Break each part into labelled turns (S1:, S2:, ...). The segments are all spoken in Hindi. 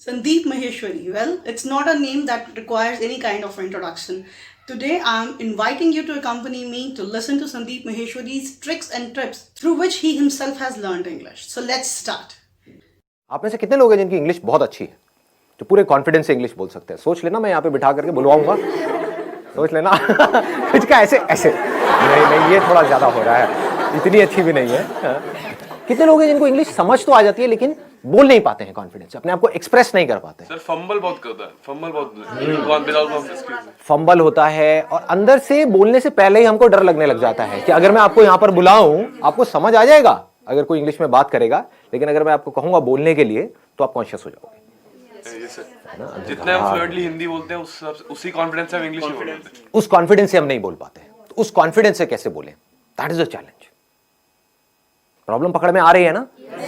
S1: Sandeep Maheshwari. Well, it's not a name that requires any kind of introduction. Today, I'm inviting you to accompany me to listen to Sandeep Maheshwari's tricks and tips through which he himself has learned English. So let's start.
S2: आप में से कितने लोग हैं जिनकी इंग्लिश बहुत अच्छी है, जो पूरे कॉन्फिडेंस से इंग्लिश बोल सकते हैं? सोच लेना, मैं यहाँ पे बिठा करके बुलवाऊंगा, सोच लेना। कुछ का ऐसे ऐसे नहीं, ये थोड़ा ज्यादा हो रहा है, इतनी अच्छी भी नहीं है। कितने लोग हैं जिनको इंग्लिश समझ तो आ जाती है लेकिन बोल नहीं पाते हैं कॉन्फिडेंस से, अपने आप को एक्सप्रेस नहीं कर पाते?
S3: सर फंबल बहुत करता है,
S2: फंबल होता है और अंदर से बोलने से पहले ही हमको डर लगने लग जाता है कि अगर मैं आपको यहाँ पर बुलाऊं आपको समझ आ जाएगा अगर कोई इंग्लिश में बात करेगा, लेकिन अगर मैं आपको कहूंगा बोलने के लिए तो आप कॉन्शियस हो जाओगे।
S3: जितने हम फ्लुएंटली हिंदी बोलते हैं उसी कॉन्फिडेंस से हम इंग्लिश में बोलते हैं।
S2: उस कॉन्फिडेंस से हम नहीं बोल पाते, तो उस कॉन्फिडेंस से कैसे बोलें? That is the challenge. Problem पकड़ में आ रही है ना?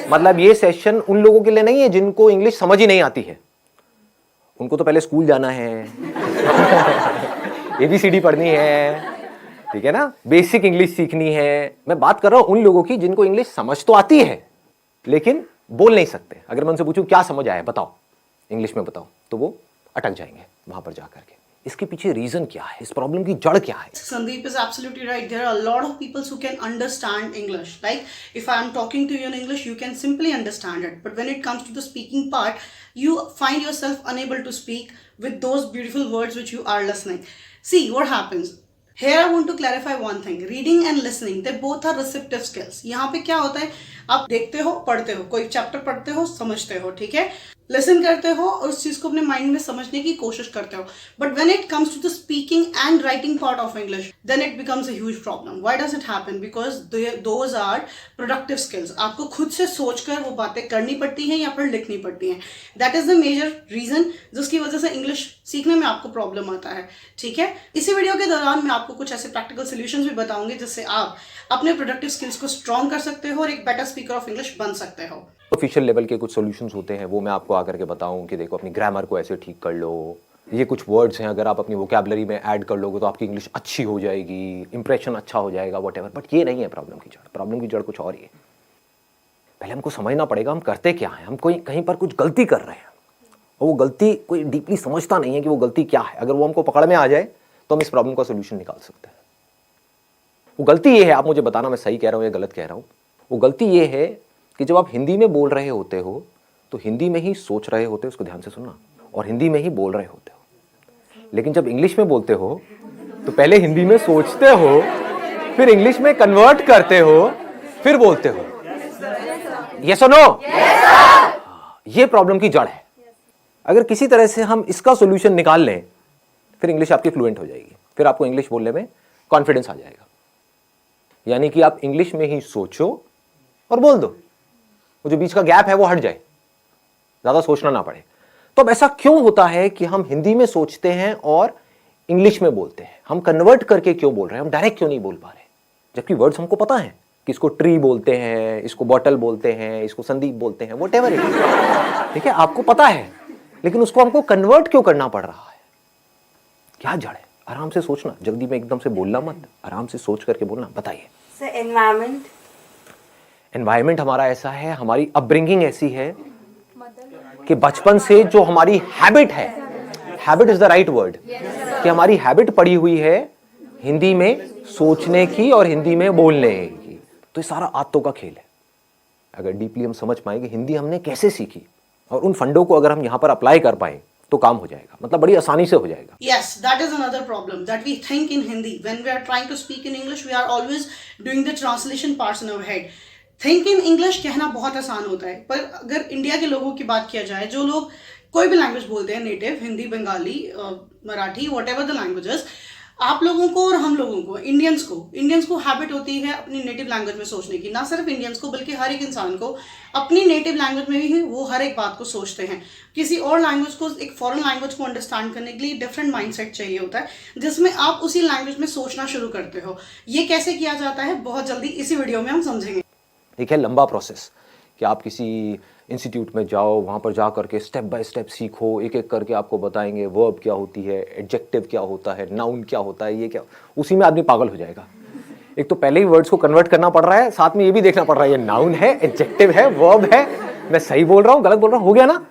S2: मतलब ये सेशन उन लोगों के लिए नहीं है जिनको इंग्लिश समझ ही नहीं आती है, उनको तो पहले स्कूल जाना है, ABCD पढ़नी है, ठीक है ना, बेसिक इंग्लिश सीखनी है। मैं बात कर रहा हूं उन लोगों की जिनको इंग्लिश समझ तो आती है लेकिन बोल नहीं सकते। अगर मैं उनसे पूछूं क्या समझ आया बताओ, इंग्लिश में बताओ, तो वो अटक जाएंगे वहां पर जाकर के। इसके पीछे रीजन क्या है, इस प्रॉब्लम की जड़ क्या है?
S1: Sandeep is absolutely right. There are a lot of people who can understand English. Like if I am talking to you in English, you can simply understand it. But when it comes to the speaking part, you find yourself unable to speak with those beautiful words which you are listening. See what happens. Here I want to clarify one thing. Reading and listening, they both are receptive skills. यहाँ पे क्या होता है, आप देखते हो, पढ़ते हो, कोई चैप्टर पढ़ते हो, समझते हो, ठीक है, लिसन करते हो और उस चीज को अपने माइंड में समझने की कोशिश करते हो। But when it comes to the speaking and writing part of English, then it becomes a huge problem. Why does it happen? Because those are productive skills. आपको खुद से सोचकर वो बातें करनी पड़ती हैं या फिर लिखनी पड़ती हैं। That is the major reason जिसकी वजह से इंग्लिश सीखने में आपको प्रॉब्लम आता है, ठीक है। इसी वीडियो के दौरान मैं आपको कुछ ऐसे प्रैक्टिकल सोल्यूशंस भी बताऊंगी जिससे आप अपने प्रोडक्टिव स्किल्स को स्ट्रॉन्ग कर सकते हो और एक बेटर स्पीकर ऑफ इंग्लिश बन सकते हो।
S2: ऑफिशियल लेवल के कुछ सॉल्यूशंस होते हैं, वो मैं आपको आकर के बताऊं कि देखो अपनी ग्रामर को ऐसे ठीक कर लो, ये कुछ वर्ड्स हैं अगर आप अपनी वोकैबुलरी में ऐड कर लोगे तो आपकी इंग्लिश अच्छी हो जाएगी, इंप्रेशन अच्छा हो जाएगा, व्हाटएवर। बट ये नहीं है प्रॉब्लम की जड़। प्रॉब्लम की जड़ कुछ और ही है। पहले हमको समझना पड़ेगा हम करते क्या हैं। हम कोई कहीं पर कुछ गलती कर रहे हैं और वो गलती कोई डीपली समझता नहीं है कि वो गलती क्या है। अगर वो हमको पकड़ में आ जाए तो हम इस प्रॉब्लम का सोल्यूशन निकाल सकते हैं। वो गलती ये है, आप मुझे बताना मैं सही कह रहा हूँ या गलत कह रहा हूँ। वो गलती ये है कि जब आप हिंदी में बोल रहे होते हो तो हिंदी में ही सोच रहे होते हो, उसको ध्यान से सुनना, और हिंदी में ही बोल रहे होते हो। लेकिन जब इंग्लिश में बोलते हो तो पहले हिंदी में सोचते हो, फिर इंग्लिश में कन्वर्ट करते हो, फिर बोलते हो। यस और नो? ये प्रॉब्लम की जड़ है। अगर किसी तरह से हम इसका सोल्यूशन निकाल लें फिर इंग्लिश आपकी फ्लुएंट हो जाएगी, फिर आपको इंग्लिश बोलने में कॉन्फिडेंस आ जाएगा। यानी कि आप इंग्लिश में ही सोचो और बोल दो, वो जो बीच का गैप है वो हट जाए, ज्यादा सोचना ना पड़े। तो अब ऐसा क्यों होता है कि हम हिंदी में सोचते हैं और इंग्लिश में बोलते हैं? हम कन्वर्ट करके क्यों बोल रहे हैं? हम डायरेक्ट क्यों नहीं बोल पा रहे? जबकि वर्ड्स हमको पता है कि इसको ट्री बोलते हैं, इसको बॉटल बोलते हैं, इसको संदीप बोलते हैं, व्हाटएवर इट इज, ठीक है, आपको पता है, लेकिन उसको हमको कन्वर्ट क्यों करना पड़ रहा है? क्या जड़ है? आराम से सोचना, जल्दी में एकदम से बोलना मत, आराम से सोच करके बोलना। बताइए। एनवायरमेंट हमारा ऐसा है, हमारी अपब्रिंगिंग ऐसी है कि बचपन से जो हमारी हैबिट है, habit is the right word, कि हमारी हैबिट पड़ी हुई है हिंदी में सोचने की और हिंदी में बोलने की। तो ये सारा आदतों का खेल है। अगर डीपली हम समझ पाए कि हिंदी हमने कैसे सीखी और उन फंडों को अगर हम यहां पर अप्लाई कर पाए तो काम हो जाएगा, मतलब बड़ी आसानी से हो जाएगा।
S1: Yes, that is another problem that we think in Hindi. When we are trying to speak in English, we are always doing the translation parts in our head. Think in English कहना बहुत आसान होता है, पर अगर इंडिया के लोगों की बात किया जाए, जो लोग कोई भी लैंग्वेज बोलते हैं, native Hindi, Bengali, Marathi, whatever the languages, आप लोगों को और हम लोगों को, इंडियंस को हैबिट होती है अपनी नेटिव लैंग्वेज में सोचने की। ना सिर्फ इंडियंस को बल्कि हर एक इंसान को अपनी नेटिव लैंग्वेज में भी वो हर एक बात को सोचते हैं। किसी और लैंग्वेज को, एक फॉरेन लैंग्वेज को अंडरस्टैंड करने के लिए डिफरेंट माइंडसेट चाहिए होता है, जिसमें आप उसी लैंग्वेज में सोचना शुरू करते हो। ये कैसे किया जाता है बहुत जल्दी इसी वीडियो में हम समझेंगे।
S2: एक है लंबा प्रोसेस कि आप किसी इंस्टीट्यूट में जाओ, वहाँ पर जा करके स्टेप बाय स्टेप सीखो, एक एक करके आपको बताएंगे वर्ब क्या होती है, एडजेक्टिव क्या होता है, नाउन क्या होता है, ये क्या, उसी में आदमी पागल हो जाएगा। एक तो पहले ही वर्ड्स को कन्वर्ट करना पड़ रहा है, साथ में ये भी देखना पड़ रहा है ये नाउन है, एडजेक्टिव है, वर्ब है, मैं सही बोल रहा हूँ गलत बोल रहा हूँ, हो गया ना।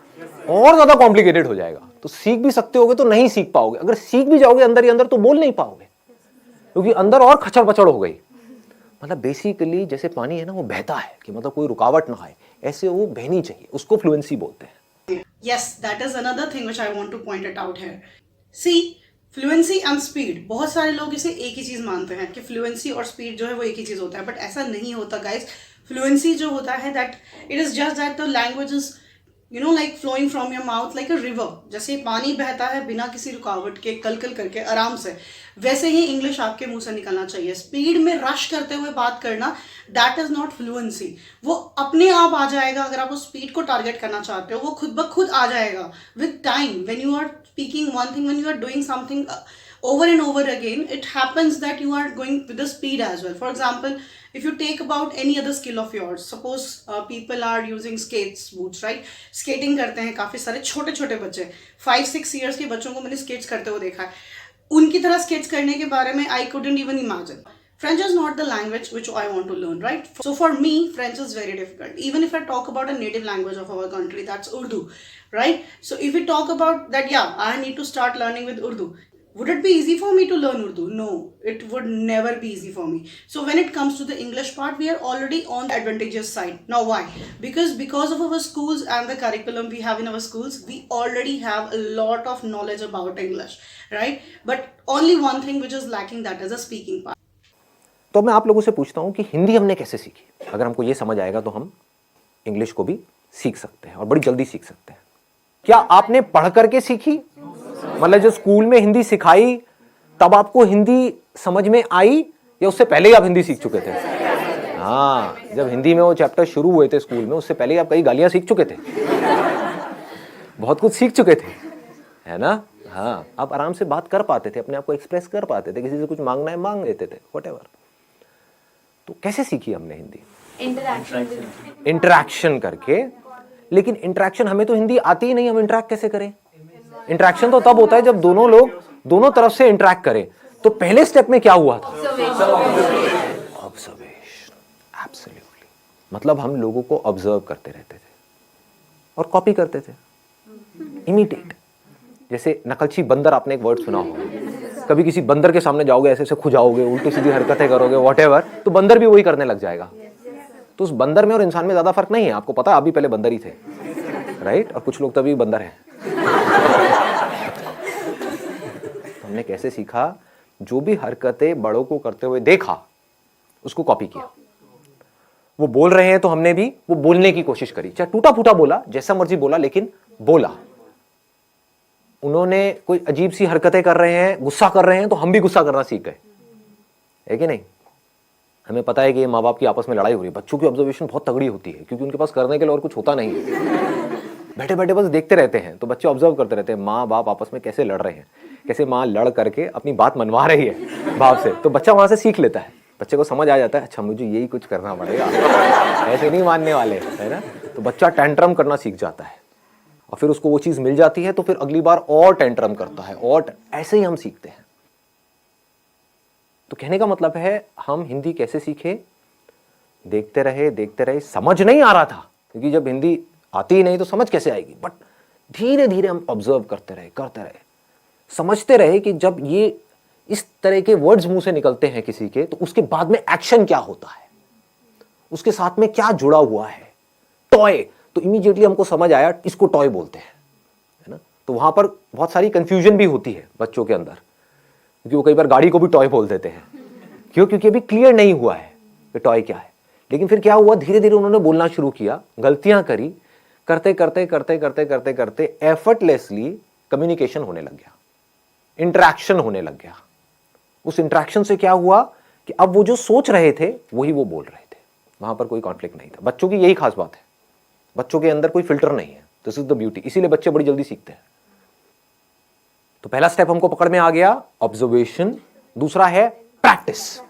S2: और ज्यादा कॉम्प्लिकेटेड हो जाएगा। तो सीख भी सकते होगे तो नहीं सीख पाओगे, अगर सीख भी जाओगे अंदर ही अंदर तो बोल नहीं पाओगे, क्योंकि अंदर और खचड़ पचड़ हो गई। मतलब बेसिकली जैसे पानी है ना, वो बहता है कि मतलब कोई रुकावट ना आए, ऐसे वो बहनी चाहिए, उसको फ्लुएंसी बोलते हैं।
S1: Yes, that is another thing which I want to point it out here. See, fluency and speed, बहुत सारे लोग इसे एक ही चीज मानते हैं कि फ्लुएंसी और स्पीड जो है वो एक ही चीज होता है, बट ऐसा नहीं होता गाइस। फ्लुएंसी जो होता है that it is just that the language is like flowing from your mouth like a river. जैसे पानी बहता है बिना किसी रुकावट के, कल कल करके आराम से, वैसे ही इंग्लिश आपके मुंह से निकलना चाहिए। स्पीड में रश करते हुए बात करना, दैट इज नॉट फ्लुएंसी। वो अपने आप आ जाएगा, अगर आप उस स्पीड को टारगेट करना चाहते हो वो खुद ब खुद आ जाएगा with time. When you are speaking one thing, when you are doing something over and over again, it happens that you are going with the speed as well. For example, if you take about any other skill of yours, suppose people are using skates boots, right? Skating करते हैं काफ़ी सारे छोटे छोटे बच्चे, 5-6 years के बच्चों को मैंने skates करते हुए देखा है। उनकी तरह skates करने के बारे में I couldn't even imagine. French is not the language which I want to learn, right? So for me, French is very difficult. Even if I talk about a native language of our country, that's Urdu, right? So if we talk about that, yeah, I need to start learning with Urdu. Would it be easy for me to learn Urdu? No, it would never be easy for me. So when it comes to the English part, we are already on the advantageous side. Now why? Because of our schools and the curriculum we have in our schools, we already have a lot of knowledge about English, right? But only one thing which is lacking, that is a speaking part.
S2: तो मैं आप लोगों से पूछता हूं कि हिंदी हमने कैसे सीखी। अगर हमको ये समझ आएगा तो हम इंग्लिश को भी सीख सकते हैं और बड़ी जल्दी सीख सकते हैं। क्या आपने पढ़ करके सीखी? मतलब जो स्कूल में हिंदी सिखाई तब आपको हिंदी समझ में आई, या उससे पहले ही आप हिंदी सीख चुके थे? हाँ, जब हिंदी में वो चैप्टर शुरू हुए थे स्कूल में, उससे पहले ही आप कई गालियां सीख चुके थे, बहुत कुछ सीख चुके थे, है ना? हाँ, आप आराम से बात कर पाते थे, अपने आप को एक्सप्रेस कर पाते थे, किसी से कुछ मांगना है मांग लेते थे, व्हाटएवर। तो कैसे सीखी हमने हिंदी? इंटरैक्शन करके। लेकिन इंटरैक्शन, हमें तो हिंदी आती ही नहीं, हम इंटरैक्ट कैसे करें? इंटरैक्शन तो तब होता है जब दोनों लोग दोनों तरफ से इंटरैक्ट करें। तो पहले स्टेप में क्या हुआ था? ऑब्जर्वेशन। एब्सोल्युटली। मतलब हम लोगों को ऑब्जर्व करते रहते थे और कॉपी करते थे, इमिटेट। जैसे नकलची बंदर, आपने एक वर्ड सुना होगा। कभी किसी बंदर के सामने जाओगे, ऐसे ऐसे खुजाओगे, उल्टी सीधी हरकतें करोगे, व्हाटएवर, तो बंदर भी वही करने लग जाएगा। तो उस बंदर में और इंसान में ज्यादा फर्क नहीं है, आपको पता है, आप भी पहले बंदर ही थे, राइट? और कुछ लोग तभी बंदर हैं। तो हमने कैसे सीखा? जो भी हरकतें बड़ों को करते हुए देखा उसको कॉपी किया। वो बोल रहे हैं तो हमने भी वो बोलने की कोशिश करी, चाहे टूटा फूटा बोला, जैसा मर्जी बोला, लेकिन बोला। उन्होंने कोई अजीब सी हरकतें कर रहे हैं, गुस्सा कर रहे हैं, तो हम भी गुस्सा करना सीख गए, है कि नहीं? हमें पता है कि ये माँ बाप की आपस में लड़ाई हो रही है, बच्चों की ऑब्जर्वेशन बहुत तगड़ी होती है, क्योंकि उनके पास करने के लिए और कुछ होता नहीं है। बैठे बैठे बस देखते रहते हैं, तो बच्चे ऑब्जर्व करते रहते हैं माँ बाप आपस में कैसे लड़ रहे हैं, कैसे माँ लड़ करके अपनी बात मनवा रही है बाप से। तो बच्चा वहां से सीख लेता है, बच्चे को समझ आ जाता है, अच्छा मुझे यही कुछ करना पड़ेगा, ऐसे नहीं मानने वाले, है ना? तो बच्चा टेंट्रम करना सीख जाता है, और फिर उसको वो चीज मिल जाती है, तो फिर अगली बार और टेंट्रम करता है, और ऐसे ही हम सीखते हैं। तो कहने का मतलब है, हम हिंदी कैसे सीखे? देखते रहे, समझ नहीं आ रहा था, क्योंकि जब हिंदी आती ही नहीं तो समझ कैसे आएगी? बट धीरे धीरे हम ऑब्जर्व करते रहे, समझते रहे कि जब ये इस तरह के वर्ड्स मुंह से निकलते हैं किसी के, तो उसके बाद में एक्शन क्या होता है, उसके साथ में क्या जुड़ा हुआ है। टॉय, तो इमीडिएटली हमको समझ आया इसको टॉय बोलते हैं, है ना? तो वहां पर बहुत सारी कंफ्यूजन भी होती है बच्चों के अंदर, क्योंकि वो कई बार गाड़ी को भी टॉय बोल देते हैं। क्यों? क्योंकि अभी क्लियर नहीं हुआ है कि टॉय क्या है। लेकिन फिर क्या हुआ, धीरे धीरे उन्होंने बोलना शुरू किया, गलतियां करी, करते एफर्टलेसली कम्युनिकेशन होने लग गया, इंटरैक्शन होने लग गया। उस इंटरैक्शन से क्या हुआ कि अब वो जो सोच रहे थे वही वो बोल रहे थे, वहां पर कोई कॉन्फ्लिक्ट नहीं था। बच्चों की यही खास बात है, बच्चों के अंदर कोई फिल्टर नहीं है। दिस इज द ब्यूटी, इसीलिए बच्चे बड़ी जल्दी सीखते हैं। तो पहला स्टेप हमको पकड़ में आ गया, ऑब्जर्वेशन। दूसरा है practice.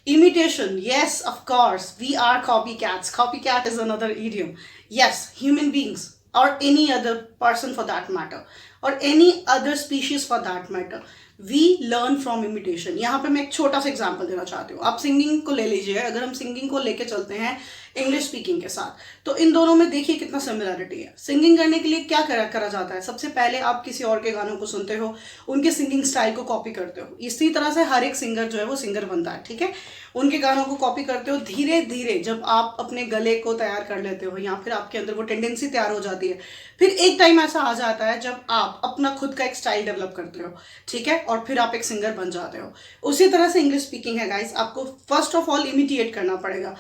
S1: Imitation, yes, of course. We are copycats. Copycat is another idiom. Yes, human beings or any other person for that matter, or any other species for that matter, we learn from imitation. यहाँ पे मैं एक छोटा सा एग्जाम्पल देना चाहती हूँ. आप सिंगिंग को ले लीजिए. अगर हम सिंगिंग को लेके चलते हैं इंग्लिश स्पीकिंग के साथ, तो इन दोनों में देखिए कितना सिमिलरिटी है. सिंगिंग करने के लिए क्या करा जाता है? सबसे पहले आप किसी और के गानों को सुनते हो, उनके सिंगिंग स्टाइल को कॉपी करते हो. इसी तरह से हर एक सिंगर जो है वो सिंगर बनता है. ठीक है, उनके गानों को कॉपी करते हो. धीरे धीरे जब आप अपने गले को तैयार कर लेते हो, या फिर आपके अंदर वो टेंडेंसी तैयार हो जाती है, फिर एक टाइम ऐसा आ जाता है जब आप अपना खुद का एक स्टाइल डेवलप करते हो. ठीक है, और फिर आप एक सिंगर बन जाते हो. उसी तरह से इंग्लिश स्पीकिंग है गाइस. आपको फर्स्ट ऑफ ऑल इमिटेट करना पड़ेगा.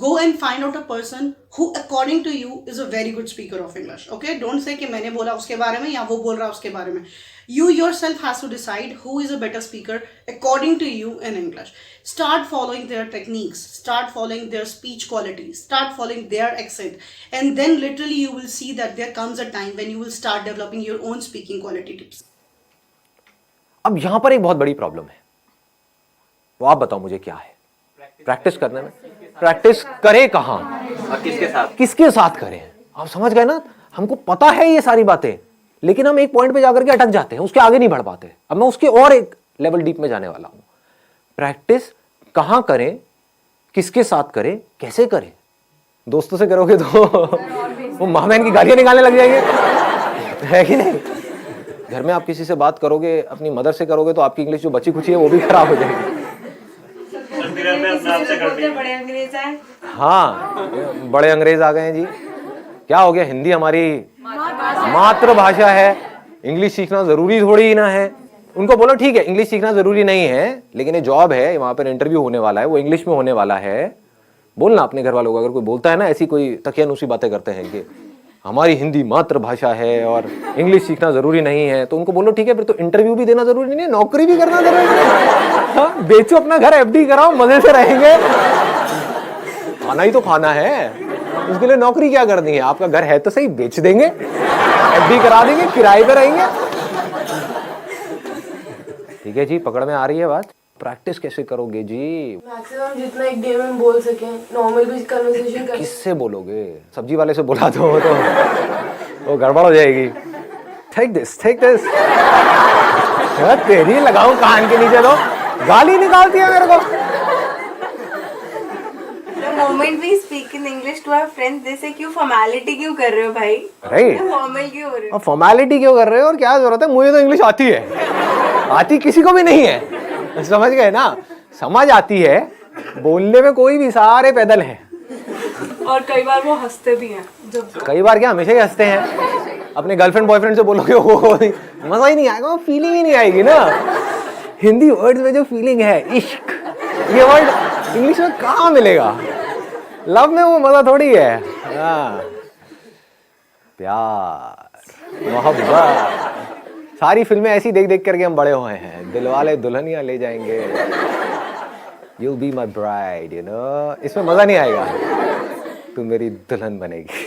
S1: Go and find out a person who according to you is a very good speaker of English. Okay, don't say कि मैंने बोला उसके बारे में या वो बोल रहा उसके बारे में. You yourself has to decide who is a better speaker according to you in English. Start following their techniques, start following their speech quality, start following their accent, and then literally you will see that there comes a time when you will start developing your own speaking quality tips.
S2: अब यहां पर एक बहुत बड़ी प्रॉब्लम है, वो आप बताओ मुझे क्या है. प्रैक्टिस करने में, प्रैक्टिस करें कहां और किसके साथ करें. आप समझ गए ना. हमको पता है ये सारी बातें, लेकिन हम एक पॉइंट पे जाकर के अटक जाते हैं, उसके आगे नहीं बढ़ पाते. अब मैं उसके और एक लेवल डीप में जाने वाला हूं. प्रैक्टिस कहां करें, किसके साथ करें, कैसे करें. दोस्तों से करोगे तो वो माँ बहन की गालियां निकालने लग जाएंगे, है कि नहीं. घर में आप किसी से बात करोगे, अपनी मदर से करोगे, तो आपकी इंग्लिश जो बची खुची है वो भी खराब हो जाएगी.
S4: बड़े अंग्रेज आए.
S2: हाँ, बड़े अंग्रेज आ गए हैं जी. क्या हो गया, हिंदी हमारी मातृभाषा है, इंग्लिश सीखना जरूरी थोड़ी ही ना है. उनको बोलो ठीक है इंग्लिश सीखना जरूरी नहीं है, लेकिन ये जॉब है, वहां पर इंटरव्यू होने वाला है, वो इंग्लिश में होने वाला है. बोलना अपने घर वालों को. अगर कोई बोलता है ना ऐसी कोई तकियानुसी बातें करते हैं कि हमारी हिंदी मातृभाषा है और इंग्लिश सीखना जरूरी नहीं है, तो उनको बोलो ठीक है फिर तो इंटरव्यू भी देना जरूरी नहीं है, नौकरी भी करना जरूरी नहीं है. हाँ, बेचो अपना घर, एफडी कराओ, मजे से रहेंगे. खाना ही तो खाना है, उसके लिए नौकरी क्या करनी है. आपका घर है तो सही, बेच देंगे, एफडी करा देंगे, किराए पे रहेंगे. ठीक है जी, पकड़ में आ रही है बात. प्रैक्टिस कैसे करोगे जी?
S4: मैक्सिमम जितना एक डे में बोल सके, नॉर्मल भी कन्वर्सेशन कर.
S2: किससे बोलोगे? सब्जी वाले से बुला दो तो वो गड़बड़ हो जाएगी. टेक दिस तेरी लगाओ कान के नीचे, तो गाली निकालती है मेरे को.
S4: The moment we speak in English to our friends, they say क्यों फॉर्मेलिटी क्यों कर रहे हो भाई?
S2: राइट,
S4: फॉर्मल क्यों हो रहे हो?
S2: फॉर्मेलिटी क्यों कर रहे हो और क्या जरूरत है. मुझे तो इंग्लिश आती है, आती किसी को भी नहीं है. समझ गए ना. समझ आती है, बोलने में कोई भी, सारे पैदल हैं.
S4: और कई बार वो हंसते भी हैं. जब
S2: कई बार क्या, हमेशा ही हंसते हैं. अपने गर्लफ्रेंड बॉयफ्रेंड से बोलोगे वो मजा ही नहीं आएगा, वो फीलिंग ही नहीं आएगी ना. हिंदी वर्ड्स में जो फीलिंग है, इश्क, ये वर्ड इंग्लिश में कहाँ मिलेगा. लव में वो मजा थोड़ी है. प्यार, मोहब्बत, सारी फिल्में ऐसी देख देख करके हम बड़े हुए हैं. दिलवाले दुल्हनिया ले जाएंगे, You'll be my bride, you know. इसमें मजा नहीं आएगा. तू मेरी दुल्हन बनेगी.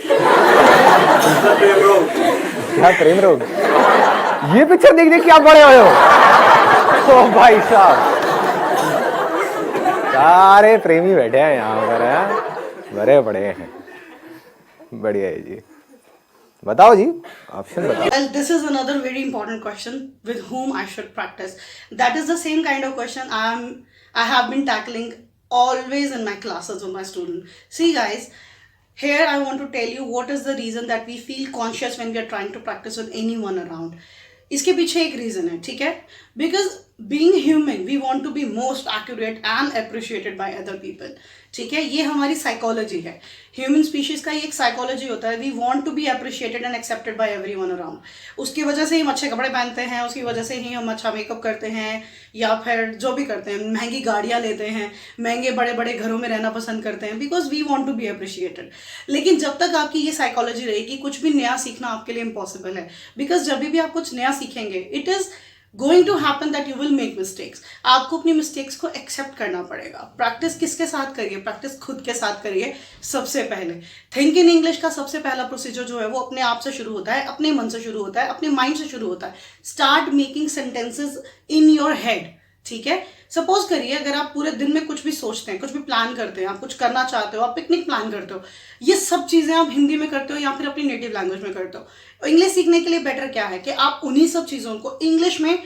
S2: क्या प्रेम रोग, ये पिक्चर देख देख के आप बड़े हुए हो. ओ भाई साहब, सारे प्रेमी बैठे हैं यहाँ पर, बड़े बड़े हैं. बढ़िया है जी. बताओ जी, ऑप्शन बताओ.
S1: Well, this is another very important question with whom I should practice. That is the same kind of question I have been tackling always in my classes with my students. See guys, here I want to tell you what is the reason that we feel conscious when we are trying to practice with anyone around. इसके पीछे एक रीजन है, ठीक है. Because being human we want to be most accurate and appreciated by other people. ठीक है, ये हमारी साइकोलॉजी है. ह्यूमन स्पीशीज का ये एक साइकोलॉजी होता है. We want to be appreciated and accepted by everyone around. उसकी वजह से ही हम अच्छे कपड़े पहनते हैं, उसकी वजह से ही हम अच्छा मेकअप करते हैं, या फिर जो भी करते हैं, महंगी गाड़ियाँ लेते हैं, महंगे बड़े बड़े घरों में रहना पसंद करते हैं, because we want to be appreciated. लेकिन जब तक आपकी ये साइकोलॉजी रहेगी, कुछ भी नया सीखना आपके लिए इम्पॉसिबल है. बिकॉज जब भी आप कुछ नया सीखेंगे, it is going to happen that you will make mistakes. आपको अपनी मिस्टेक्स को एक्सेप्ट करना पड़ेगा. प्रैक्टिस किसके साथ करिए? प्रैक्टिस खुद के साथ करिए. सबसे पहले थिंक इन इंग्लिश का सबसे पहला प्रोसीजर जो है वो अपने आप से शुरू होता है, अपने मन से शुरू होता है, अपने माइंड से शुरू होता है. Start making sentences in your head. ठीक है, सपोज करिए अगर आप पूरे दिन में कुछ भी सोचते हैं, कुछ भी प्लान करते हैं, आप कुछ करना चाहते हो, आप पिकनिक प्लान करते हो, ये सब चीज़ें आप हिंदी में करते हो या फिर अपनी नेटिव लैंग्वेज में करते हो। इंग्लिश सीखने के लिए बेटर क्या है कि आप उन्हीं सब चीज़ों को इंग्लिश में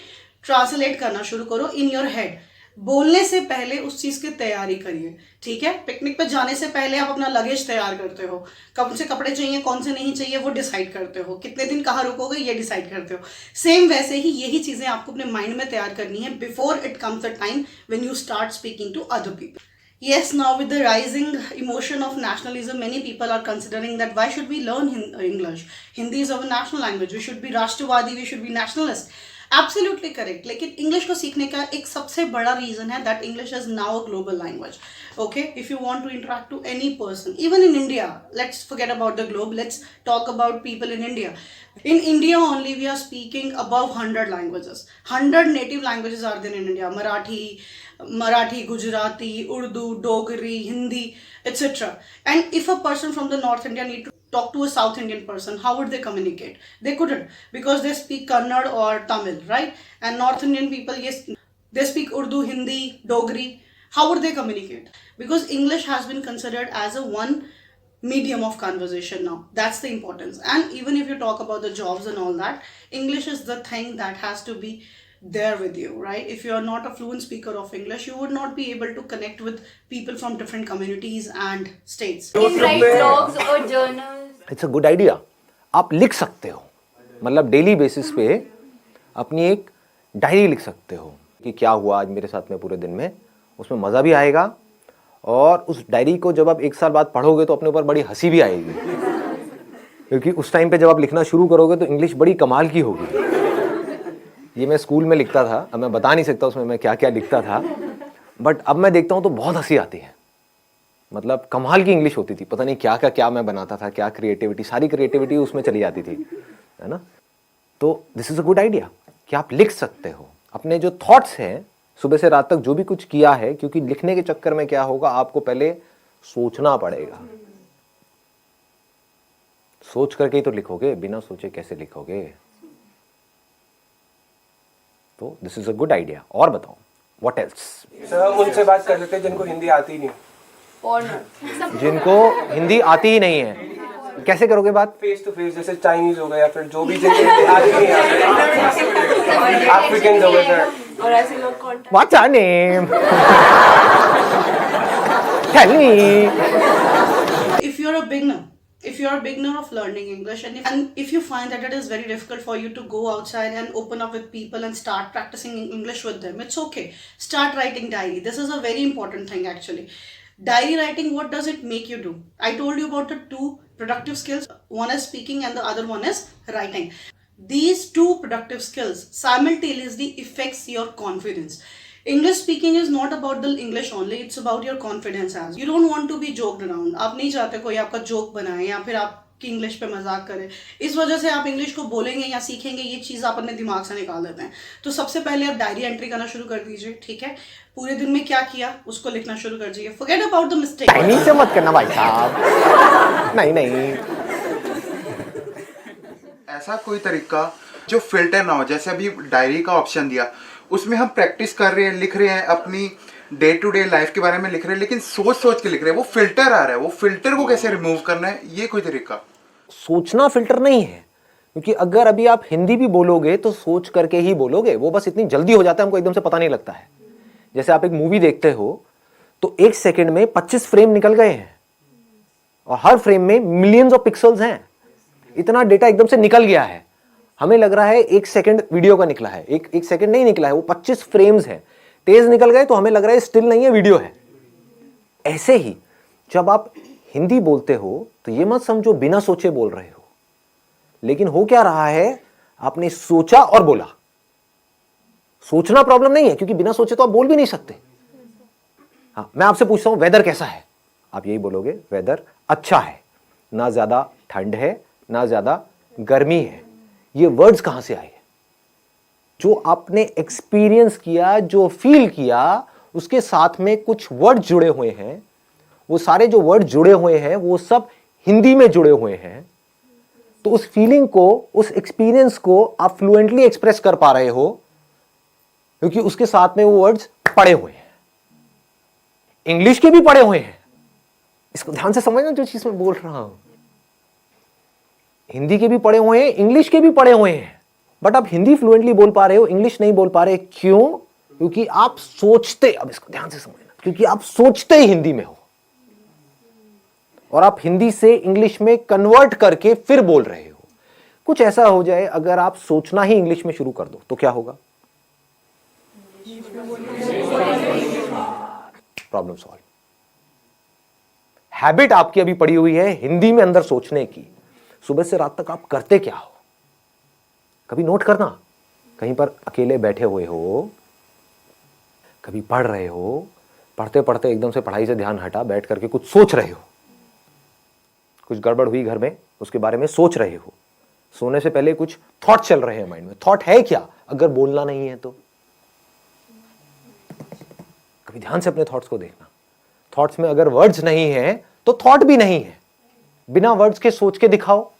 S1: ट्रांसलेट करना शुरू करो इन योर हेड। बोलने से पहले उस चीज़ की तैयारी करिए, ठीक है। पिकनिक पे जाने से पहले आप अपना लगेज तैयार करते हो, कौन से कपड़े चाहिए कौन से नहीं चाहिए वो डिसाइड करते हो, कितने दिन कहाँ रुकोगे ये डिसाइड करते हो। सेम वैसे ही यही चीज़ें आपको अपने माइंड में तैयार करनी है before it comes the time when you start speaking to other people. Yes, now with the rising emotion of nationalism, many people are considering that why should we learn English? Hindi is our national language. We should be Rashtrwadi, we should be nationalist. Absolutely correct. लेकिन इंग्लिश को सीखने का एक सबसे बड़ा रीज़न है that English is now a global language. Okay, if you want to interact to any person, even in India, let's forget about the globe. Let's talk about people in India. In India only, we are speaking above 100 languages. 100 native languages are there in India. Marathi, Gujarati, Urdu, Dogri, Hindi, etc. And if a person from the North India need to talk to a South Indian person, how would they communicate? They couldn't, because they speak Kannada or Tamil, right? And North Indian people, yes, they speak Urdu, Hindi, Dogri. How would they communicate? Because English has been considered as a one medium of conversation now. That's the importance. And even if you talk about the jobs and all that, English is the thing that has to be there with you, right? If you are not a fluent speaker of English, you would not be able to connect with people from different communities and states.
S4: You can write blogs or journals.
S2: It's a good idea. आप लिख सकते हो, मतलब डेली बेसिस पे अपनी एक डायरी लिख सकते हो कि क्या हुआ आज मेरे साथ में पूरे दिन में। उसमें मज़ा भी आएगा और उस डायरी को जब आप 1 साल बाद पढ़ोगे तो अपने ऊपर बड़ी हंसी भी आएगी, क्योंकि उस टाइम पे जब आप लिखना शुरू करोगे तो इंग्लिश बड़ी कमाल की होगी। ये मैं स्कूल में लिखता था, अब मैं बता नहीं सकता उसमें मैं क्या क्या लिखता था, बट अब मैं देखता हूँ तो बहुत हंसी आती है। मतलब कमाल की इंग्लिश होती थी, पता नहीं क्या क्या मैं बनाता था, क्या क्रिएटिविटी, सारी क्रिएटिविटी उसमें चली जाती थी, है ना। तो this is a good idea कि आप लिख सकते हो अपने जो थॉट्स हैं सुबह से रात तक जो भी कुछ किया है, क्योंकि लिखने के चक्कर में क्या होगा, आपको पहले सोचना पड़ेगा। सोच करके ही तो लिखोगे, बिना सोचे कैसे लिखोगे। तो this is a good idea. और बताओ व्हाट एल्स?
S5: सर उनसे बात कर लेते हैं जिनको हिंदी आती ही नहीं।
S2: जिनको हिंदी आती ही नहीं है, कैसे करोगे बात?
S5: फेस टू फेस, जैसे चाइनीज हो गए या फिर जो भी जिनको हिंदी आती नहीं आती, अफ्रीकन हो गए सर।
S4: और ऐसे लोग contact.
S2: What's your name? Tell me.
S1: If you're a beginner of learning English, and if you find that it is very difficult for you to go outside and open up with people and start practicing English with them, it's okay. Start writing diary. This is a very important thing actually. Diary writing, what does it make you do? I told you about the 2 productive skills. One is speaking and the other one is writing. These 2 productive skills simultaneously affects your confidence. English speaking is not about the English only, it's about your confidence as. You don't want to be joked around. आप नहीं चाहते कोई आपका जोक बनाए या फिर आपकी इंग्लिश पे मजाक करे। इस वजह से आप इंग्लिश को बोलेंगे या सीखेंगे, ये चीज़ आप अपने दिमाग से निकाल देते हैं। तो सबसे पहले आप डायरी एंट्री करना शुरू कर दीजिए, ठीक है। पूरे दिन में क्या किया उसको लिखना शुरू कर दीजिए। Forget about the mistake.
S2: Chinese से मत करना भाई साहब। नहीं
S6: ऐसा कोई तरीका जो फिल्टर ना हो, जैसे अभी डायरी का ऑप्शन दिया, उसमें हम प्रैक्टिस कर रहे हैं, लिख रहे हैं, अपनी डे टू डे लाइफ के बारे में लिख रहे हैं, लेकिन सोच सोच के लिख रहे हैं, वो फिल्टर आ रहा है, वो फिल्टर को कैसे रिमूव करना है, ये कोई तरीका?
S2: सोचना फिल्टर नहीं है, क्योंकि अगर अभी आप हिंदी भी बोलोगे तो सोच करके ही बोलोगे, वो बस इतनी जल्दी हो जाता है, हमको एकदम से पता नहीं लगता है। जैसे आप एक मूवी देखते हो तो 1 सेकंड में 25 फ्रेम निकल गए हैं और हर फ्रेम में मिलियंस ऑफ पिक्सल्स हैं। इतना डेटा एकदम से निकल गया है, हमें लग रहा है 1 सेकंड वीडियो का निकला है, एक सेकंड नहीं निकला है, वो 25 फ्रेम्स है, तेज निकल गए तो हमें लग रहा है स्टिल नहीं है, वीडियो है। ऐसे ही जब आप हिंदी बोलते हो तो ये मत समझो बिना सोचे बोल रहे हो, लेकिन हो क्या रहा है, आपने सोचा और बोला। सोचना प्रॉब्लम नहीं है, क्योंकि बिना सोचे तो आप बोल भी नहीं सकते। हाँ, मैं आपसे पूछता हूं वेदर कैसा है, आप यही बोलोगे वेदर अच्छा है, ना ज्यादा ठंड है ना ज्यादा गर्मी है। ये वर्ड्स कहां से आए? जो आपने एक्सपीरियंस किया, जो फील किया, उसके साथ में कुछ वर्ड जुड़े हुए हैं। वो सारे जो वर्ड जुड़े हुए हैं वो सब हिंदी में जुड़े हुए हैं। तो उस फीलिंग को, उस एक्सपीरियंस को आप फ्लुएंटली एक्सप्रेस कर पा रहे हो, क्योंकि उसके साथ में वो वर्ड्स थॉट पढ़े हुए हैं, इंग्लिश के भी पढ़े हुए हैं। इसको ध्यान से समझना जो चीज मैं बोल रहा हूं। हिंदी के भी पढ़े हुए हैं, इंग्लिश के भी पढ़े हुए हैं, बट आप हिंदी फ्लुएंटली बोल पा रहे हो, इंग्लिश नहीं बोल पा रहे। क्यों? क्योंकि आप सोचते, अब इसको ध्यान से समझना, क्योंकि आप सोचते ही हिंदी में हो और आप हिंदी से इंग्लिश में कन्वर्ट करके फिर बोल रहे हो। कुछ ऐसा हो जाए अगर आप सोचना ही इंग्लिश में शुरू कर दो तो क्या होगा? Problem solve. हैबिट आपकी अभी पड़ी हुई है हिंदी में अंदर सोचने की। सुबह से रात तक आप करते क्या हो? कभी नोट करना, कहीं पर अकेले बैठे हुए हो, कभी पढ़ रहे हो, पढ़ते पढ़ते एकदम से पढ़ाई से ध्यान हटा, बैठ करके कुछ सोच रहे हो, कुछ गड़बड़ हुई घर में, उसके बारे में सोच रहे हो, सोने से पहले कुछ थॉट चल रहे हैं माइंड में। थॉट है क्या अगर बोलना नहीं है तो? कभी ध्यान से अपने थॉट्स को देखना। थॉट्स में अगर वर्ड्स नहीं है तो थॉट भी नहीं है। बिना वर्ड्स के सोच के दिखाओ,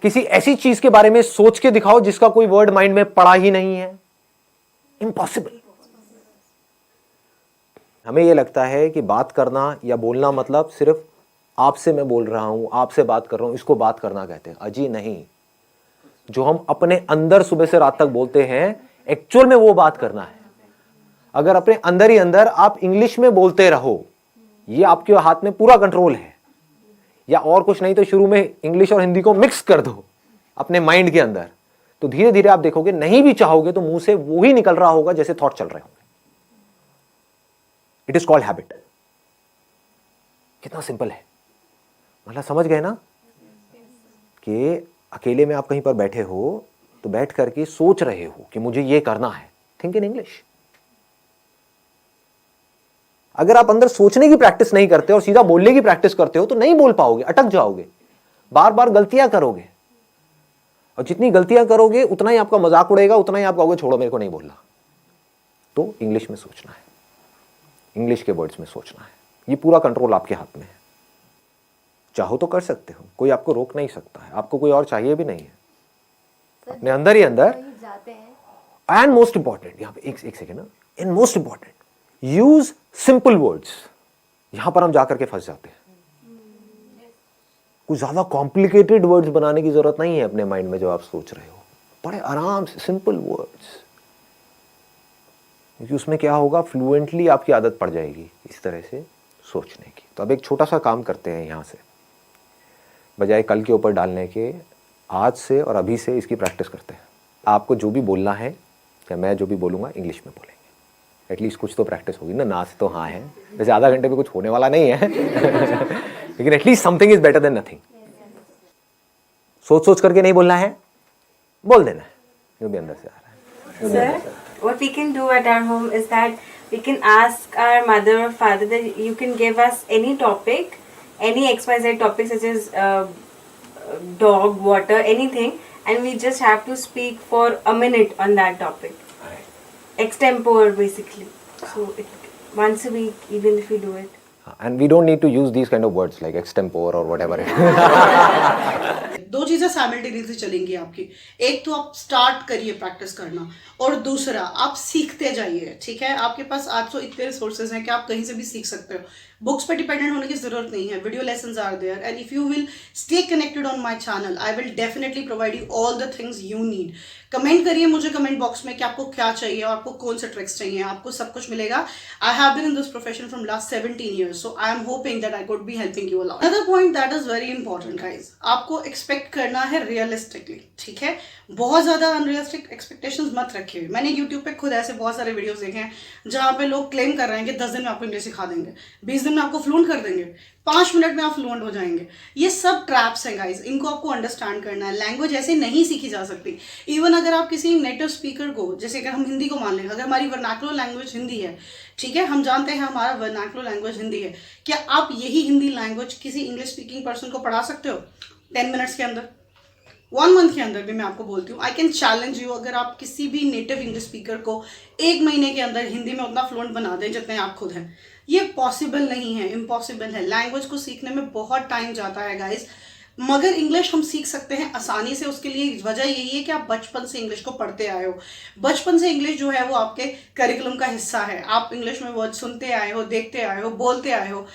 S2: किसी ऐसी चीज के बारे में सोच के दिखाओ जिसका कोई वर्ड माइंड में पड़ा ही नहीं है। इम्पॉसिबल। हमें यह लगता है कि बात करना या बोलना मतलब सिर्फ आपसे मैं बोल रहा हूं, आपसे बात कर रहा हूं, इसको बात करना कहते हैं। अजी नहीं, जो हम अपने अंदर सुबह से रात तक बोलते हैं एक्चुअल में वो बात करना है। अगर अपने अंदर ही अंदर आप इंग्लिश में बोलते रहो, ये आपके हाथ में पूरा कंट्रोल है, या और कुछ नहीं तो शुरू में इंग्लिश और हिंदी को मिक्स कर दो अपने माइंड के अंदर, तो धीरे धीरे आप देखोगे नहीं भी चाहोगे तो मुंह से वो ही निकल रहा होगा जैसे थॉट चल रहे होंगे। It is called habit. कितना सिंपल है, मतलब समझ गए ना कि अकेले में आप कहीं पर बैठे हो तो बैठ करके सोच रहे हो कि मुझे ये करना है। Think in English. अगर आप अंदर सोचने की प्रैक्टिस नहीं करते और सीधा बोलने की प्रैक्टिस करते हो तो नहीं बोल पाओगे, अटक जाओगे, बार बार गलतियां करोगे, और जितनी गलतियां करोगे उतना ही आपका मजाक उड़ेगा, उतना ही आप कहोगे छोड़ो मेरे को नहीं बोलना। तो इंग्लिश में सोचना है, इंग्लिश के वर्ड्स में सोचना है। ये पूरा कंट्रोल आपके हाथ में है। चाहो तो कर सकते हो, कोई आपको रोक नहीं सकता है, आपको कोई और चाहिए भी नहीं है, अपने अंदर ही अंदर। एंड मोस्ट इंपॉर्टेंट, यहां पे एक सेकेंड ना, and most important, use simple words. यहां पर हम जाकर के फंस जाते हैं। कुछ ज्यादा कॉम्प्लिकेटेड वर्ड्स बनाने की जरूरत नहीं है अपने माइंड में जो आप सोच रहे हो। बड़े आराम से सिंपल वर्ड्स, क्योंकि उसमें क्या होगा, फ्लुएंटली आपकी आदत पड़ जाएगी इस तरह से सोचने की। तो अब एक छोटा सा काम करते हैं, यहां से बजाय कल के ऊपर डालने के, आज से और अभी से इसकी प्रैक्टिस करते हैं। आपको जो भी बोलना है या मैं जो भी बोलूंगा इंग्लिश में बोलेंगे। एटलीस्ट कुछ तो प्रैक्टिस होगी ना से तो हाँ है, वैसे आधा घंटे में कुछ होने वाला नहीं है लेकिन at least something is better than nothing. सोच सोच करके नहीं बोलना है, बोल देना है जो भी अंदर से आ रहा है।
S4: Sir, what we can do at our home is that we can ask our mother or father that you can give us any topic, any XYZ topic such as dog, water, anything, and we just have to speak for a minute on that topic. Extempore basically. So once a week, even if we do it.
S2: And we don't need to use these kind of words like extempore or whatever it is.
S1: दो चीजें साइमल्टेनियसली चलेंगी आपकी। एक तो आप स्टार्ट करिए प्रैक्टिस करना, और दूसरा आप सीखते जाइए। ठीक है, आपके पास आज तो इतने रिसोर्सेज हैं कि आप कहीं से भी सीख सकते हो। बुक्स पे डिपेंडेंट होने की जरूरत नहीं है। Video lessons are there, and if you will stay connected on my channel, I will definitely provide you all the things you need. Comment करिए मुझे कमेंट बॉक्स में कि आपको क्या चाहिए और आपको कौन से ट्रिक्स चाहिए, आपको सब कुछ मिलेगा। I have been in this profession from last 17 years, so I am hoping that I could be helping you a lot. Another point that is very important, guys, आपको एक्सपेक्ट करना है रियलिस्टिकली। ठीक है, बहुत ज्यादा अनरियलिस्टिक एक्सपेक्टेशंस मत रखिए। मैंने यूट्यूब पे खुद ऐसे बहुत सारे वीडियोस देखे हैं जहाँ पे लोग क्लेम कर रहे हैं कि 10 दिन में आपको इंग्लिश सिखा देंगे, 20 दिन में आपको फ्लुएंट कर देंगे, 5 मिनट में आप फ्लुएंट हो जाएंगे। ये सब ट्रैप्स हैं गाइस, इनको आपको अंडरस्टैंड करना है। लैंग्वेज ऐसे नहीं सीखी जा सकती। इवन अगर आप किसी नेटिव स्पीकर को, जैसे अगर हम हिंदी को मान लें, अगर हमारी वर्नाकुलर लैंग्वेज हिंदी है, ठीक है, हम जानते हैं हमारा वर्नाकुलर लैंग्वेज हिंदी है, क्या आप यही हिंदी लैंग्वेज किसी इंग्लिश स्पीकिंग पर्सन को पढ़ा सकते हो 10 मिनट्स के अंदर, 1 मंथ के अंदर भी? मैं आपको बोलती हूँ, आई कैन चैलेंज यू, अगर आप किसी भी नेटिव इंग्लिश स्पीकर को 1 महीने के अंदर हिंदी में उतना फ्लुएंट बना दें जितने आप खुद हैं। ये पॉसिबल नहीं है, इम्पॉसिबल है। लैंग्वेज को सीखने में बहुत टाइम जाता है गाइस। मगर इंग्लिश हम सीख सकते हैं आसानी से। उसके लिए वजह यही है कि आप बचपन से इंग्लिश को पढ़ते आए हो। बचपन से इंग्लिश जो है वो आपके करिकुलम का हिस्सा है। आप इंग्लिश में वर्ड सुनते आए हो, देखते आए हो, बोलते आए हो।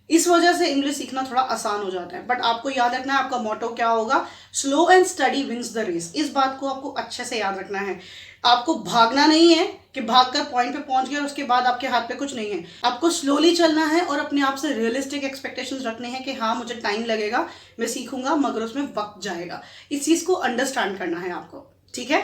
S1: इस वजह से इंग्लिश सीखना थोड़ा आसान हो जाता है। बट आपको याद रखना है, आपका मोटो क्या होगा, slow and study wins the race. इस बात को आपको अच्छे से याद रखना है। आपको भागना नहीं है कि भागकर पॉइंट पे पहुंच गए और उसके बाद आपके हाथ पे कुछ नहीं है। आपको स्लोली चलना है और अपने आप से रियलिस्टिक एक्सपेक्टेशंस रखने हैं कि हाँ मुझे टाइम लगेगा, मैं सीखूंगा, मगर उसमें वक्त जाएगा। इस चीज़ को अंडरस्टैंड करना है आपको, ठीक है।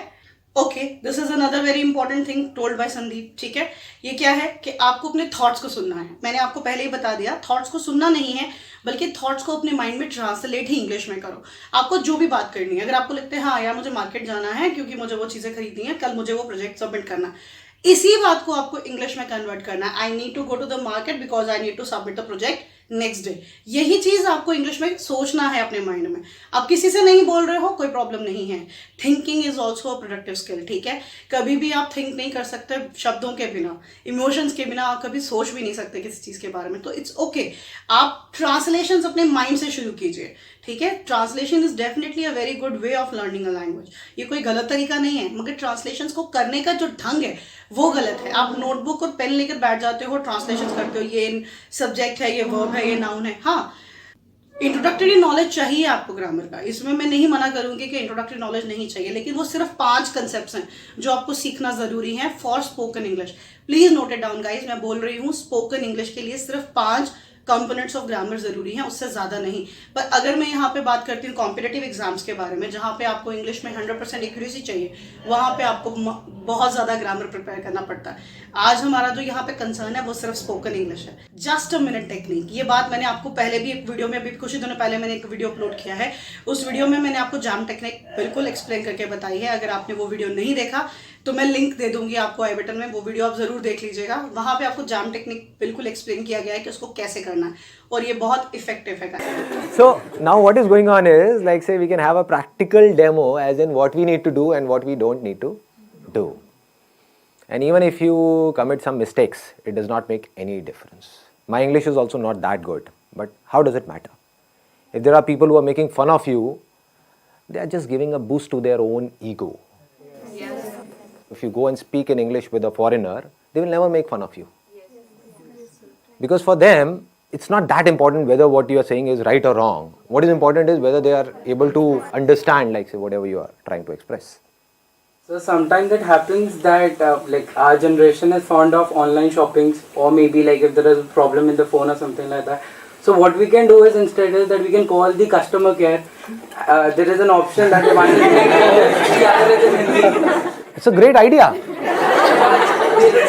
S1: Okay, this is another very important thing told by Sandeep, ठीक है। ये क्या है कि आपको अपने थॉट्स को सुनना है। मैंने आपको पहले ही बता दिया, थॉट्स को सुनना नहीं है बल्कि थॉट्स को अपने माइंड में ट्रांसलेट ही इंग्लिश में करो। आपको जो भी बात करनी है, अगर आपको लगता है हाँ यार मुझे मार्केट जाना है क्योंकि मुझे वो चीज़ें खरीदनी है, कल मुझे वो प्रोजेक्ट सबमिट करना है, इसी बात को आपको इंग्लिश में कन्वर्ट करना है। I need to go to the market because I need to submit the project next day. यही चीज़ आपको इंग्लिश में सोचना है अपने माइंड में। आप किसी से नहीं बोल रहे हो, कोई प्रॉब्लम नहीं है। Thinking is also a productive skill, ठीक है। कभी भी आप थिंक नहीं कर सकते शब्दों के बिना, इमोशंस के बिना आप कभी सोच भी नहीं सकते किसी चीज़ के बारे में। तो इट्स ओके, आप ट्रांसलेशन अपने माइंड से शुरू कीजिए, ठीक है। Translation is definitely a very good way of learning a language. ये कोई गलत तरीका नहीं है, मगर ट्रांसलेशन को करने का जो ढंग है वो गलत है। आप नोटबुक और पेन लेकर बैठ जाते हो, ट्रांसलेशन करते हो, ये सब्जेक्ट है, ये वर्ब है, ये नाउन है। हाँ, इंट्रोडक्टरी नॉलेज चाहिए आपको ग्रामर का, इसमें मैं नहीं मना करूंगी कि इंट्रोडक्टरी नॉलेज नहीं चाहिए, लेकिन वो सिर्फ 5 कंसेप्ट्स हैं जो आपको सीखना जरूरी है for spoken English. Please note it down guys, मैं बोल रही हूँ स्पोकन इंग्लिश के लिए सिर्फ 5 कंपोनेंट्स ऑफ ग्रामर जरूरी हैं, उससे ज़्यादा नहीं। पर अगर मैं यहाँ पे बात करती हूँ कॉम्पिटिटिव एग्जाम्स के बारे में, जहाँ पे आपको इंग्लिश में 100% एक्यूरेसी चाहिए, वहाँ पे आपको बहुत ज़्यादा ग्रामर प्रिपेयर करना पड़ता है। आज हमारा जो यहाँ पे कंसर्न है वो सिर्फ स्पोकन इंग्लिश है। जस्ट अ मिनट टेक्निक, ये बात मैंने आपको पहले भी एक वीडियो में, अभी कुछ ही दिनों पहले मैंने एक वीडियो अपलोड किया है। उस वीडियो में मैंने आपको जाम टेक्निक बिल्कुल एक्सप्लेन करके बताई है। अगर आपने वो वीडियो नहीं देखा तो मैं लिंक दे दूंगी आपको आई बटन में, वो वीडियो आप जरूर देख लीजिएगा। वहाँ पे आपको जाम टेक्निक बिल्कुल एक्सप्लेन किया गया है कि उसको कैसे करना है, और ये बहुत इफेक्टिव है।
S2: So now what is going on is, like say we can have a practical demo as in what we need to do and what we don't need to do. And even if you commit some mistakes, it does not make any difference. My English is also not that good, but how does it matter? If there are people who are making fun of you, they are just giving a boost to their own ego. If you go and speak in English with a foreigner, they will never make fun of you. Because for them, it's not that important whether what you are saying is right or wrong. What is important is whether they are able to understand, like say, whatever you are trying to express.
S7: So sometimes it happens that like our generation is fond of online shoppings, or maybe like if there is a problem in the phone or something like that. So what we can do is instead is that we can call the customer care. There is an option that one is in English, the other is in Hindi.
S2: It's a great idea.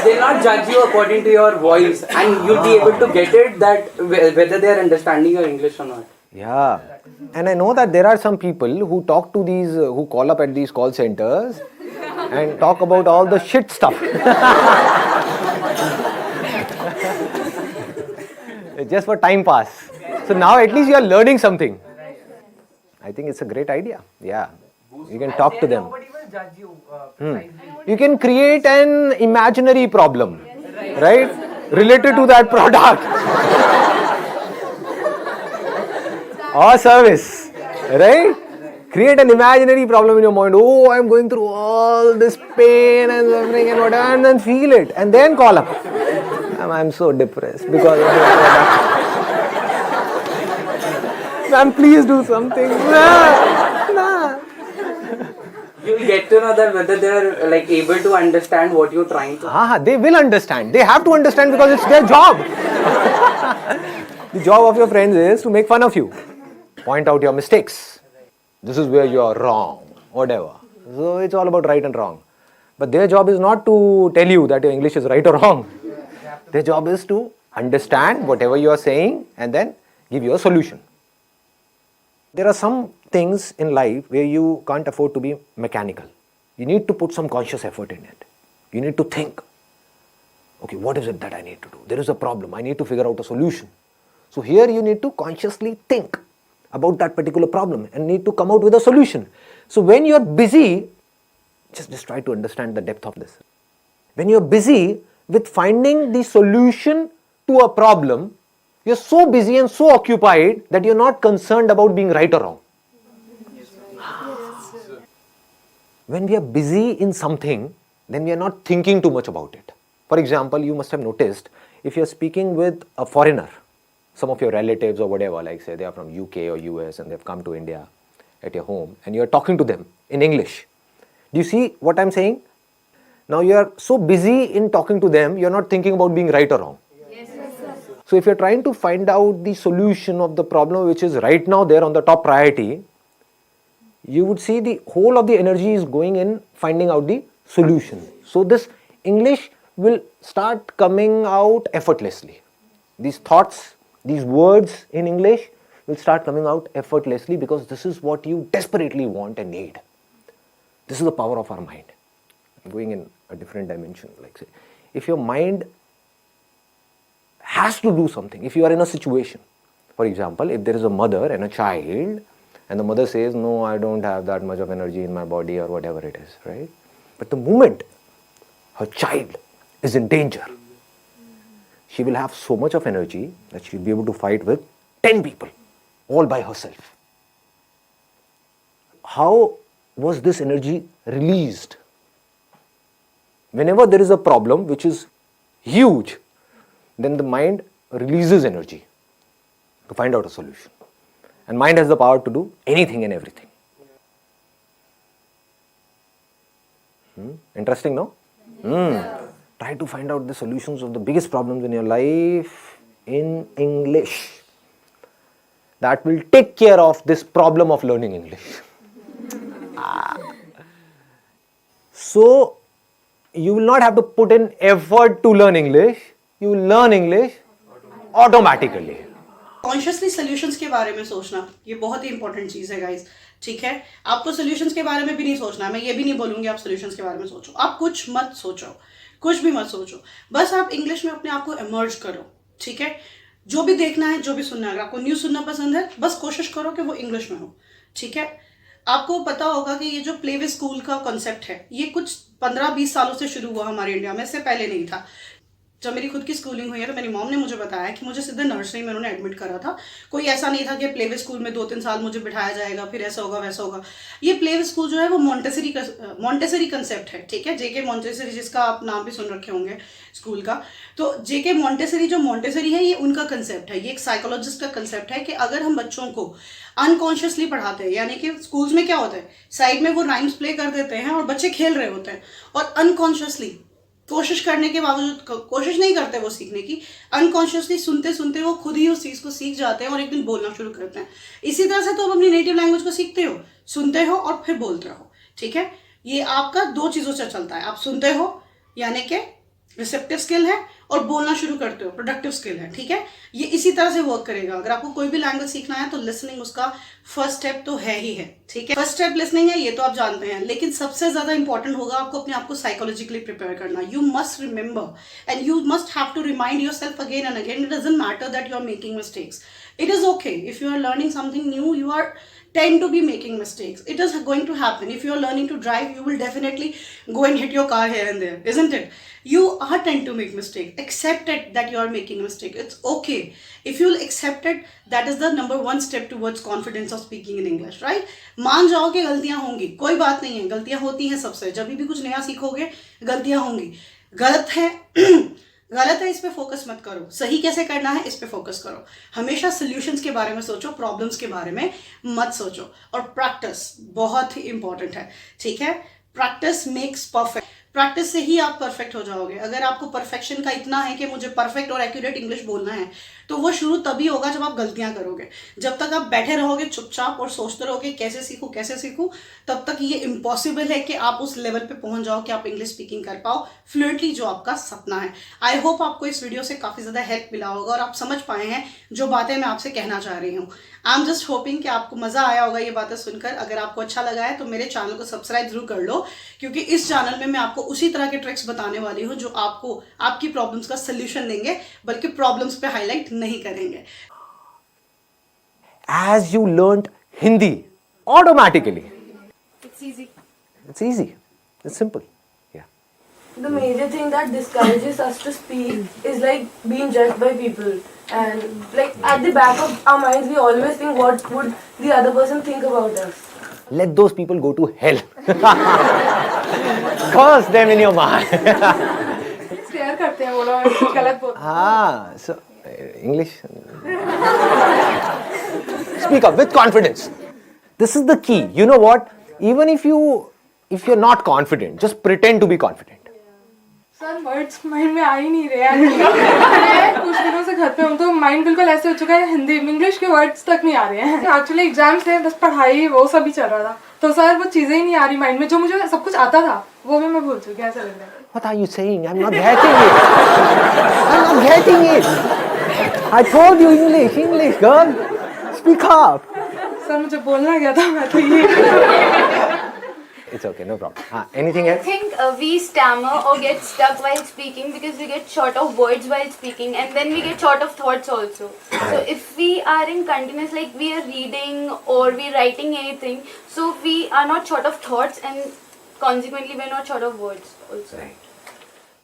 S7: They'll not judge you according to your voice, and you'll be able to get it that whether they are understanding your English or not.
S2: Yeah. And I know that there are some people who talk to these, who call up at these call centers and talk about all the shit stuff. Just for time pass. So now at least you are learning something. I think it's a great idea. Yeah. You can talk to them.
S5: Nobody will judge you.
S2: You can create an imaginary problem, right? Related to that product or service, right? Create an imaginary problem in your mind. Oh, I'm going through all this pain and suffering and whatever, and then feel it, and then call up. I'm so depressed because of this product. Ma'am, please do something. Nah.
S7: You'll get to know that whether they are like able to understand what you're trying to.
S2: They will understand. They have to understand because it's their job. The job of your friends is to make fun of you, point out your mistakes. This is where you are wrong, whatever. So it's all about right and wrong. But their job is not to tell you that your English is right or wrong. Their job is to understand whatever you are saying and then give you a solution. There are some things in life where you can't afford to be mechanical. You need to put some conscious effort in it. You need to think, okay, what is it that I need to do? There is a problem. I need to figure out a solution. So here you need to consciously think about that particular problem and need to come out with a solution. So when you are busy, just try to understand the depth of this. When you are busy with finding the solution to a problem, You're so busy and so occupied that you're not concerned about being right or wrong. When we are busy in something, then we are not thinking too much about it. For example, you must have noticed, if you're speaking with a foreigner, some of your relatives or whatever, like say they are from UK or US and they've come to India at your home, and you're talking to them in English. Do you see what I'm saying? Now you are so busy in talking to them, you're not thinking about being right or wrong. So if you're trying to find out the solution of the problem which is right now there on the top priority, you would see the whole of the energy is going in finding out the solution. So this English will start coming out effortlessly. These thoughts, these words in English will start coming out effortlessly because this is what you desperately want and need. This is the power of our mind. I'm going in a different dimension. Like say, if your mind has to do something, if you are in a situation, for example, if there is a mother and a child, and the mother says, no, I don't have that much of energy in my body or whatever it is, right? But the moment her child is in danger, she will have so much of energy that she will be able to fight with 10 people all by herself. How was this energy released? Whenever there is a problem which is huge, then the mind releases energy to find out a solution. And mind has the power to do anything and everything. Interesting, no? Try to find out the solutions of the biggest problems in your life in English. That will take care of this problem of learning English. So, you will not have to put in effort to learn English. You will learn English automatically.
S1: Consciously solutions के बारे में सोचना ये बहुत ही इंपॉर्टेंट चीज़ है गाइज. ठीक है, आपको सॉल्यूशंस के बारे में भी नहीं सोचना. मैं ये भी नहीं बोलूँगी आप सॉल्यूशंस के बारे में सोचो. आप कुछ मत सोचो, कुछ भी मत सोचो. बस आप इंग्लिश में अपने आप को इमर्ज करो. ठीक है, जो भी देखना है, जो भी सुनना है, अगर आपको न्यूज़ सुनना पसंद है, बस कोशिश करो कि वो इंग्लिश में हो. ठीक है, आपको पता होगा कि ये जो प्ले वे स्कूल का कॉन्सेप्ट है, ये कुछ 15-20 सालों से शुरू हुआ हमारे इंडिया में. इससे पहले नहीं था. जब मेरी खुद की स्कूलिंग हुई है तो मेरी मॉम ने मुझे बताया कि मुझे सीधे नर्सरी में उन्होंने एडमिट करा था. कोई ऐसा नहीं था कि प्ले वे स्कूल में 2-3 साल मुझे बिठाया जाएगा, फिर ऐसा होगा वैसा होगा. ये प्ले वे स्कूल जो है वो मॉन्टेसरी कंसेप्ट है. ठीक है, जेके मॉन्टेसरी, जिसका आप नाम भी सुन रखे होंगे स्कूल का. तो जेके मॉन्टेसरी है, ये उनका कंसेप्ट है. ये एक साइकोलॉजिस्ट का कंसेप्ट है कि अगर हम बच्चों को अनकॉन्शियसली पढ़ाते हैं, यानी कि स्कूल्स में क्या होता है, साइड में वो राइम्स प्ले कर देते हैं और बच्चे खेल रहे होते हैं, और अनकॉन्शियसली कोशिश करने के बावजूद कोशिश नहीं करते वो सीखने की, अनकॉन्शियसली सुनते सुनते वो खुद ही उस चीज़ को सीख जाते हैं और एक दिन बोलना शुरू करते हैं. इसी तरह से तो आप अपनी नेटिव लैंग्वेज को सीखते हो, सुनते हो और फिर बोलते हो. ठीक है, ये आपका 2 चीज़ों से चलता है. आप सुनते हो यानी कि रिसेप्टिव स्किल है, और बोलना शुरू करते हो प्रोडक्टिव स्किल है. ठीक है, ये इसी तरह से वर्क करेगा. अगर आपको कोई भी लैंग्वेज सीखना है तो लिसनिंग उसका फर्स्ट स्टेप तो है ही है. ठीक है, फर्स्ट स्टेप लिसनिंग है, ये तो आप जानते हैं. लेकिन सबसे ज्यादा इंपॉर्टेंट होगा आपको अपने आप को साइकोलॉजिकली प्रिपेयर करना. You must remember and you must have to remind yourself again and again. It doesn't matter that you are making mistakes. It is okay if you are learning something new, you are tend to be making mistakes. It is going to happen. If you are learning to drive, you will definitely go and hit your car here and there, isn't it? You are tend to make mistakes. Accept it that you are making a mistake. It's okay. If you will accept it, that is the number 1 step towards confidence of speaking in English, right? मान जाओ कि गलतियां होंगी, कोई बात नहीं है, गलतियां होती हैं सबसे. जब भी कुछ नया सीखोगे गलतियां होंगी. गलत है इस पे फोकस मत करो. सही कैसे करना है इस पे फोकस करो. हमेशा सॉल्यूशंस के बारे में सोचो, प्रॉब्लम्स के बारे में मत सोचो. और प्रैक्टिस बहुत ही इंपॉर्टेंट है. ठीक है, प्रैक्टिस मेक्स परफेक्ट. प्रैक्टिस से ही आप परफेक्ट हो जाओगे. अगर आपको परफेक्शन का इतना है कि मुझे परफेक्ट और एक्यूरेट इंग्लिश बोलना है, तो वो शुरू तभी होगा जब आप गलतियां करोगे. जब तक आप बैठे रहोगे चुपचाप और सोचते रहोगे कैसे सीखूं, तब तक ये इम्पॉसिबल है कि आप उस लेवल पे पहुंच जाओ कि आप इंग्लिश स्पीकिंग कर पाओ फ्लुएंटली, जो आपका सपना है. आई होप आपको इस वीडियो से काफ़ी ज़्यादा हेल्प मिला होगा और आप समझ पाए हैं जो बातें मैं आपसे कहना चाह रही हूँ. आई एम जस्ट होपिंग कि आपको मज़ा आया होगा ये बातें सुनकर. अगर आपको अच्छा लगा है तो मेरे चैनल को सब्सक्राइब जरूर कर लो, क्योंकि इस चैनल में मैं आपको उसी तरह के ट्रिक्स बताने वाली हूँ जो आपको आपकी प्रॉब्लम्स का सोल्यूशन देंगे, बल्कि प्रॉब्लम्स पे हाईलाइट नहीं करेंगे.
S2: As you learnt Hindi automatically.
S4: It's easy.
S2: It's easy. It's simple. Yeah.
S8: The major thing that discourages us to speak is like being judged by people, and like at the back of our minds we always think what would the other person think about us.
S2: Let those people go to hell. Curse them in your mind.
S8: Scare करते हैं वो लोग कुछ गलत बोलते हैं.
S2: Ah, so English. Speak up with confidence. This is the key. You know what? Even if you're not confident, just pretend to be confident.
S8: Sir words mind में आ ही नहीं रहे हैं. कुछ दिनों से घर पे हूँ तो माइंड बिल्कुल ऐसे हो चुका है, हिंदी इंग्लिश के वर्ड्स तक नहीं आ रहे हैं. एक्चुअली एग्जाम्स थे, बस पढ़ाई वो सब ही चल रहा था, तो सर वो चीज़ें ही नहीं आ रही माइंड में जो मुझे सब कुछ आता था वो भी मैं भूल चुकी हूँ. ऐसा लग रहा है.
S2: What are you saying? I'm not getting it. I'm not getting it. I told you English, girl. Speak up.
S8: Sir मुझे बोलना गया था, मैं तो ये.
S2: It's okay, no problem. Anything
S9: I
S2: else?
S9: think we stammer or get stuck while speaking because we get short of words while speaking, and then we get short of thoughts also. So if we are in continuous, like we are reading or we are writing anything, so we are not short of thoughts, and consequently we are not short of words also.
S2: Right.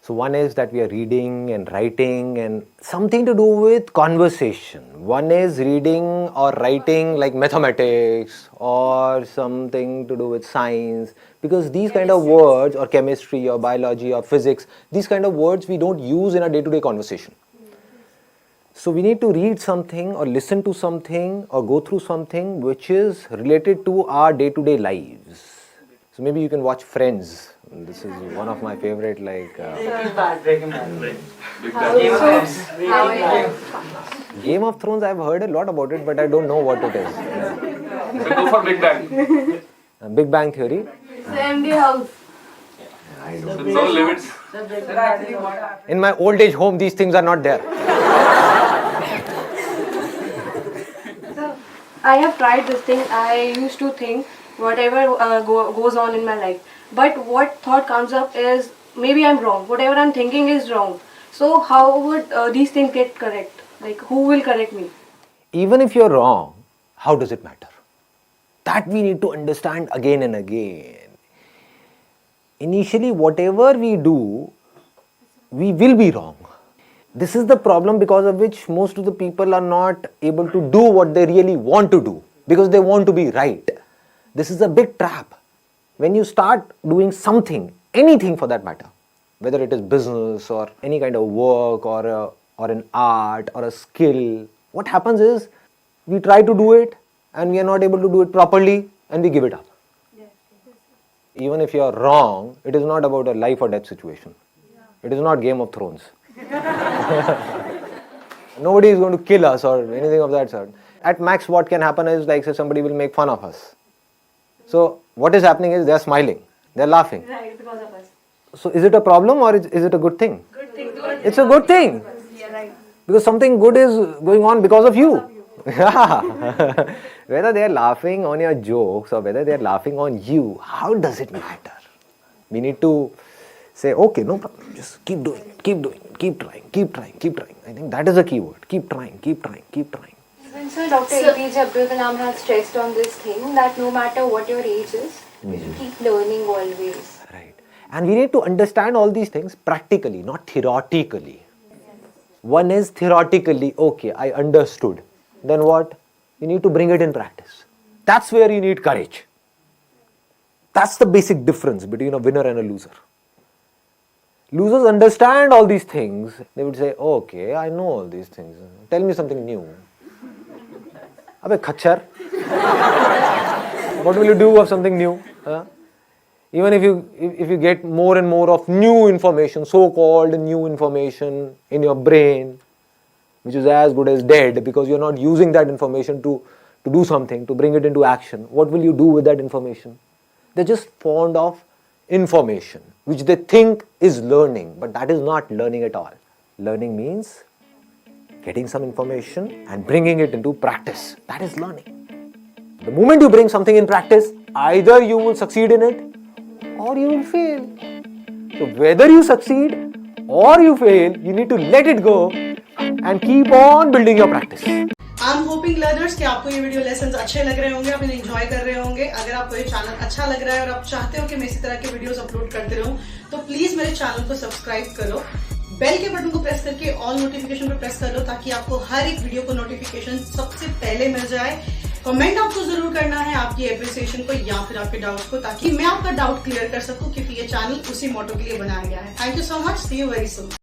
S2: So one is that we are reading and writing and something to do with conversation. One is reading or writing like mathematics or something to do with science, because these kind of words, or chemistry or biology or physics, these kind of words we don't use in a day-to-day conversation. So we need to read something or listen to something or go through something which is related to our day-to-day lives. So maybe you can watch Friends. This is one of my favorite, like
S7: Breaking Bad.
S2: Game of Thrones. I've heard a lot about it, but I don't know what it is.
S3: So go for Big Bang.
S2: Big Bang Theory.
S9: Empty house.
S3: So no limits.
S2: In my old age home, these things are not there.
S8: I have tried this thing. I used to think whatever goes on in my life, but what thought comes up is maybe I'm wrong. Whatever I'm thinking is wrong. So how would these things get correct? Like who will correct me?
S2: Even if you're wrong, how does it matter? That we need to understand again and again. Initially, whatever we do, we will be wrong. This is the problem because of which most of the people are not able to do what they really want to do, because they want to be right. This is a big trap. When you start doing something, anything for that matter, whether it is business or any kind of work or an art or a skill, what happens is we try to do it and we are not able to do it properly and we give it up. Even if you are wrong, it is not about a life or death situation. It is not Game of Thrones. Nobody is going to kill us or anything of that sort. At max, what can happen is, like, say, somebody will make fun of us. So what is happening is they are smiling, they are laughing.
S8: Right, because of us.
S2: So is it a problem or is it a good thing?
S8: Good thing.
S2: It's a good thing.
S8: Yeah, right.
S2: Because something good is going on because of you. Whether they are laughing on your jokes or whether they are laughing on you, how does it matter? We need to say, okay, no problem, just keep doing, keep trying. I think that is a key word. Keep trying.
S9: And so Dr. APJ Abdul Kalam has stressed on this thing that no matter what your age is, you should keep learning always.
S2: Right. And we need to understand all these things practically, not theoretically. One is theoretically, okay, I understood. Then what? You need to bring it in practice. That's where you need courage. That's the basic difference between a winner and a loser. Losers understand all these things. They would say, okay, I know all these things. Tell me something new. Abbe khachar. What will you do of something new? Huh? Even if you get more and more of new information, so-called new information in your brain, which is as good as dead because you're not using that information to do something, to bring it into action, what will you do with that information? They're just fond of information, which they think is learning, but that is not learning at all. Learning means getting some information and bringing it into practice. That is learning. The moment you bring something in practice, either you will succeed in it or you will fail. So whether you succeed or you fail, you need to let it go and keep on building your practice.
S1: I am hoping learners कि आपको ये वीडियो लेसन अच्छे लग रहे होंगे, आप इन्हें एंजॉय कर रहे होंगे। अगर आपको ये चैनल अच्छा लग रहा है और आप चाहते हो कि मैं इसी तरह के वीडियोस अपलोड करते रहूं, तो प्लीज मेरे चैनल को सब्सक्राइब करो, बेल के बटन को प्रेस करके ऑल नोटिफिकेशन पे प्रेस कर लो, ताकि आपको हर एक वीडियो को नोटिफिकेशन सबसे पहले मिल जाए। कमेंट आपको जरूर करना है आपकी एप्रिसिएशन को या फिर आपके डाउट्स को, ताकि मैं आपका डाउट क्लियर कर सकूं, क्योंकि ये चैनल उसी मोटो के लिए बनाया गया है। Thank you so much, see you very soon.